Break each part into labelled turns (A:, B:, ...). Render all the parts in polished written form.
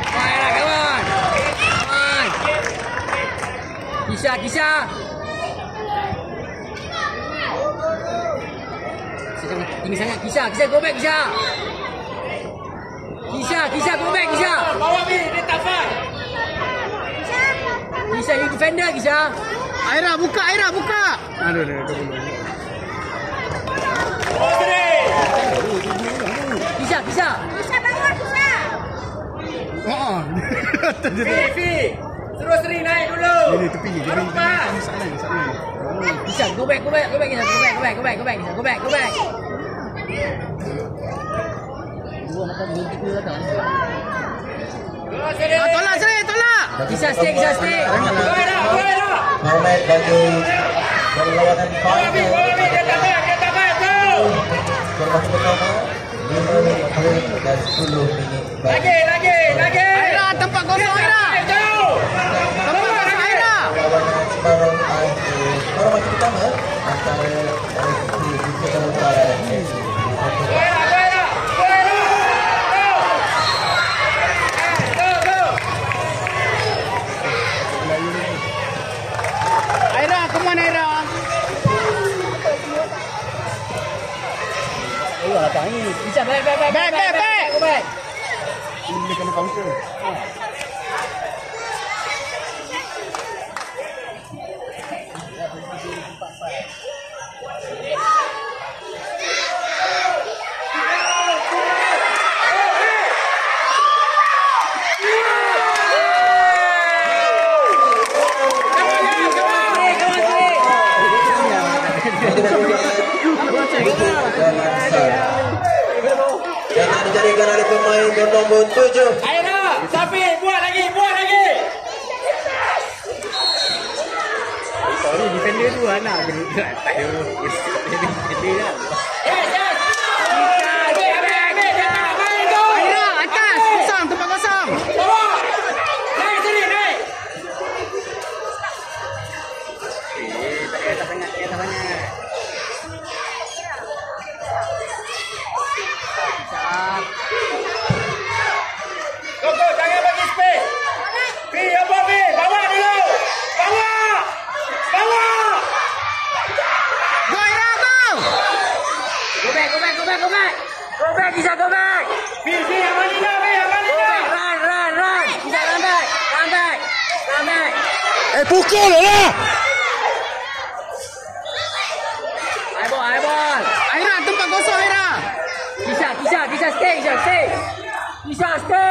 A: Aira, kawan. Kawan. Kisha. Jangan tinggi sangat. Kisha, go back, Kisha. Kisha, go back, Kisha.
B: Bawa ni, dia tak fight.
A: Kisha, you defender, Kisha.
C: Aira, buka. Aduh.
B: Oh, seri.
A: Kisha.
B: Fi. Terus seri naik dulu.
C: Ini tepi.
B: Baru pas.
C: Salah.
A: Kisha, go back, Kisha. Go back, Kisha. Go back. Dua macam berhenti ke belakang.
B: Terus seri.
C: Tolak.
A: Kisha, stay.
B: Go dah.
D: Mohamed bagi perlawanan
B: Bawa Fi. Dia tak baik. Go.
D: Formasi pertama 5 minit dan 10 minit.
B: Lagi.
C: Aira, tempat kosong Aira.
B: Go.
C: Tempat kosong Aira.
D: Perlawanan separuh formasi pertama antara Nusa Utara dan FC.
B: Go.
C: Aira, come on Aira.
A: Oh, lapang ni. Kisha, back. Go back.
C: Ini kena counter.
D: Yang dijadikan oleh pemain bernombor 7.
B: Aira, Safi, buat lagi.
C: Sorry, defender tu anak gerak tak ada. Defender dah.
B: Yes. Ambil. Dia tak main tu.
C: Aira, atas. Kosong, tempat kosong.
B: Bawa. Naik sini.
C: Tak payah sangat.
B: Go, jangan bagi space. Fi, apa Fi? Bawa dulu. Bawa.
C: Go Aira, go.
A: Go back. Go back, Kisha, go back.
B: Fi, Amalina.
A: Run. Kisha, run back.
C: Pukul lah.
A: High ball.
C: Aira, tempat kosong Aira.
A: Kisha, stay. Kisha, stay.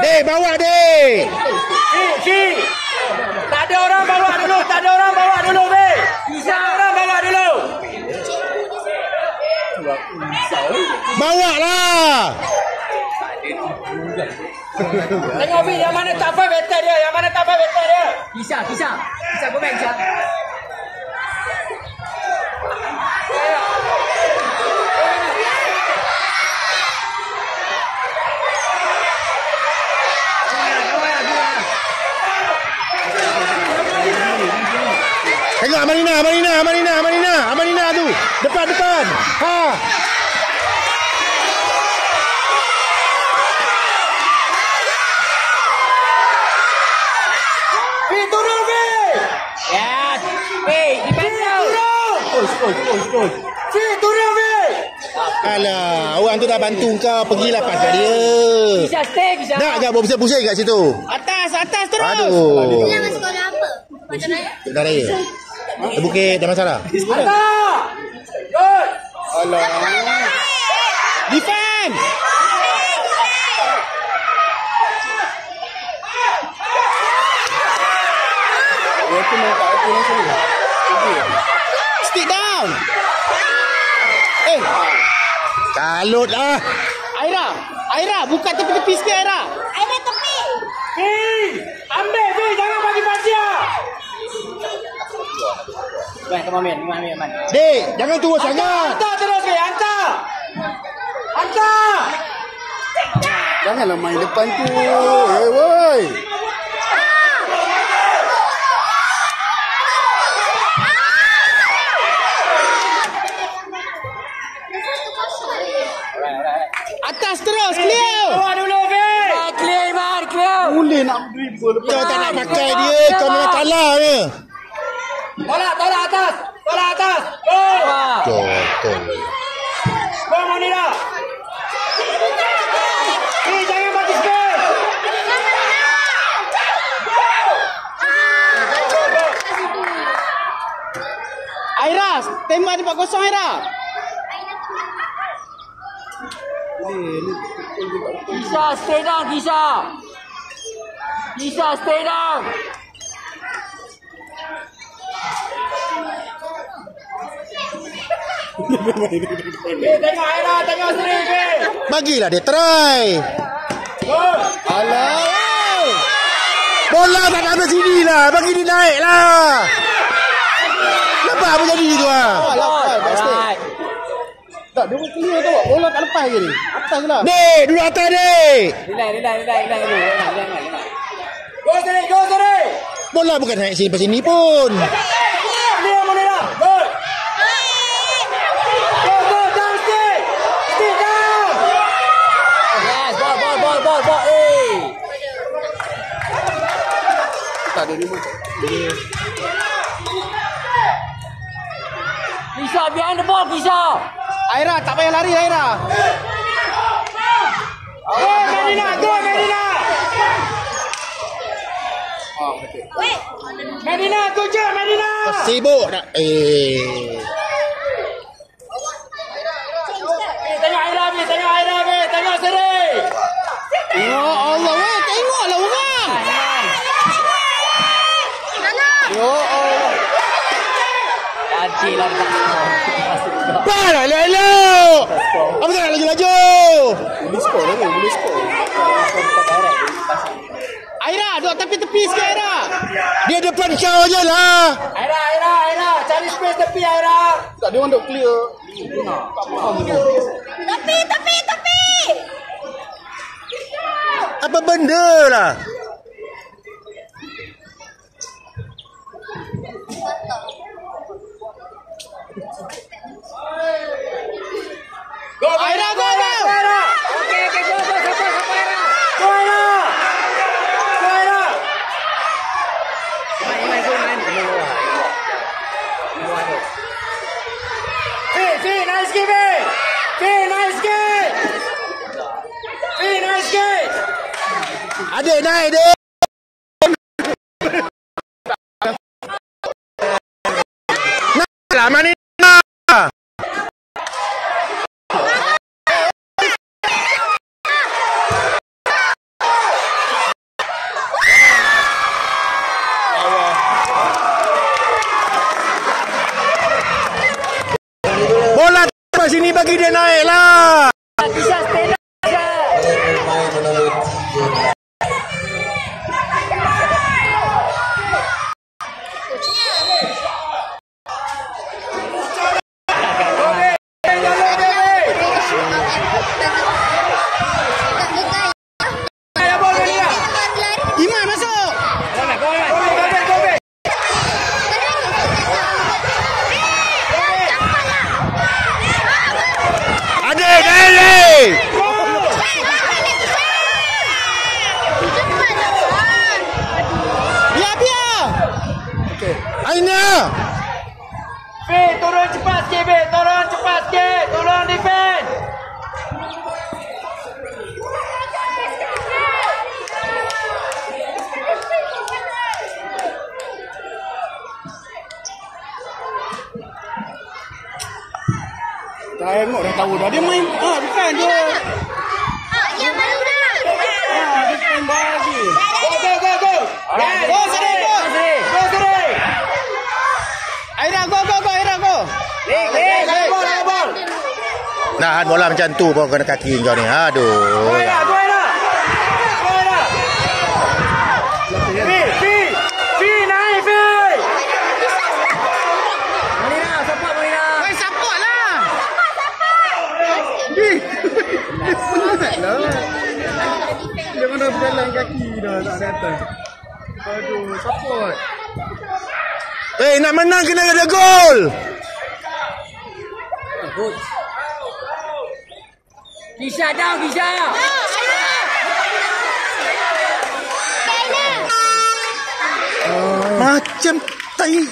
C: Dek, bawa dek.
B: Fi. Tak ada orang bawa dulu, Fi.
A: Kisha.
C: Bawa lah.
B: Tengok Fi, yang mana tak fight better dia.
A: Kisha, go back, Kisha.
C: Tengok Amalina tu. Depan. Ha.
B: Fi, turun Fi.
A: Yes. Hey, defender.
B: Push. Fi, turun Fi.
C: Alah, orang tu dah bantu kau. Pergilah pasal dia.
A: Kisha, stay, Kisha.
C: Nak je pusing kat situ. Atas terus. Aduh.
E: Nama sekolah apa? Padanaya.
C: Dah raya. Bukit Damansara.
B: Atas. Good.
C: Alah. Defend. Stick down. Kalut lah. Aira, buka tepi-tepi sikit Aira.
E: Aira tepi.
B: Fi, ambil Fi, jangan bagi Fasia.
A: Baik, come on, man.
C: Dek, jangan turun sangat.
B: Hantar terus Fi, hantar.
C: Janganlah main depan tu. Woi. Atas terus, clear.
B: Bawa dulu Fi.
A: Clear, Iman, clear.
C: Boleh nak dribble. Kau tak nak pakai dia. Kau memang kalah ni.
B: Tolak atas. Tolak atas. Go.
C: Betul.
B: Go Monira. Jangan bagi space.
C: Aira, tembak tempat kosong Aira.
A: Kisha, stay down, Kisha. Kisha, stay down.
B: Tengok Aira, tengok Sri.
C: Bagilah dia try. Alah. Bola tak ada sini lah. Bagi dia naik lah. Nampak apa jadi tu lah.
A: Alright.
C: Tak, dia pun clear tu. Bola tak lepas je ni. Atas je lah. Dek, duduk atas dek.
A: Relax.
B: Go Sri.
C: Bola bukan naik sini sini pun.
B: Clear Monira. Good. Go down stick. Stick down.
A: Yes, ball.
C: Tak ada ni pun.
A: Kisha, behind the ball, Kisha.
C: Aira, tak payah lari Aira.
B: Go Medina. Medina, good job Medina.
C: Sibuk nak.
B: Tengok Aira, tengok Sri.
C: Ya Allah, weh, tengoklah orang. Ya Allah.
A: Ajilah tak skor.
C: Parah elok. Apa tak nak laju-laju? Boleh skor. Aira, duduk tepi-tepi sikit Aira. Dia depan kau je lah.
B: Aira, cari space tepi Aira.
C: Tak, dia orang duduk clear.
E: Tepi.
C: Apa benda lah?
B: Go Aira.
A: Okay, go, support Aira.
B: Go Aira. Fee, nice kick.
C: Adik naik dia. Nak mana ni? Bola tempat sini bagi dia naik lah.
A: Kisha, stay down.
D: Pemain menurut
C: Iman masuk. Adik naik. Biar. Aina.
B: Fee, turun cepat sikit. Tolong defend.
C: Tengok dah tahu dah. Dia main. Bukan dia.
E: Yang baru dah.
C: Dia main bagi.
B: Go.
C: Go, Sri.
B: Go Sri.
C: Aira, go. Aira, go.
B: Ball.
C: Nahan bola macam tu pun kena kaki kau ni. Aduh.
B: Go Aira. Fee, naik Fee.
A: Monira, support Monira.
C: Oi, support lah. Penat lah. Dia mana berjalan kaki dah tak datang. Aduh, support. Nak menang kena ada gol.
A: Good. Kisha down, Kisha.
C: Macam tai.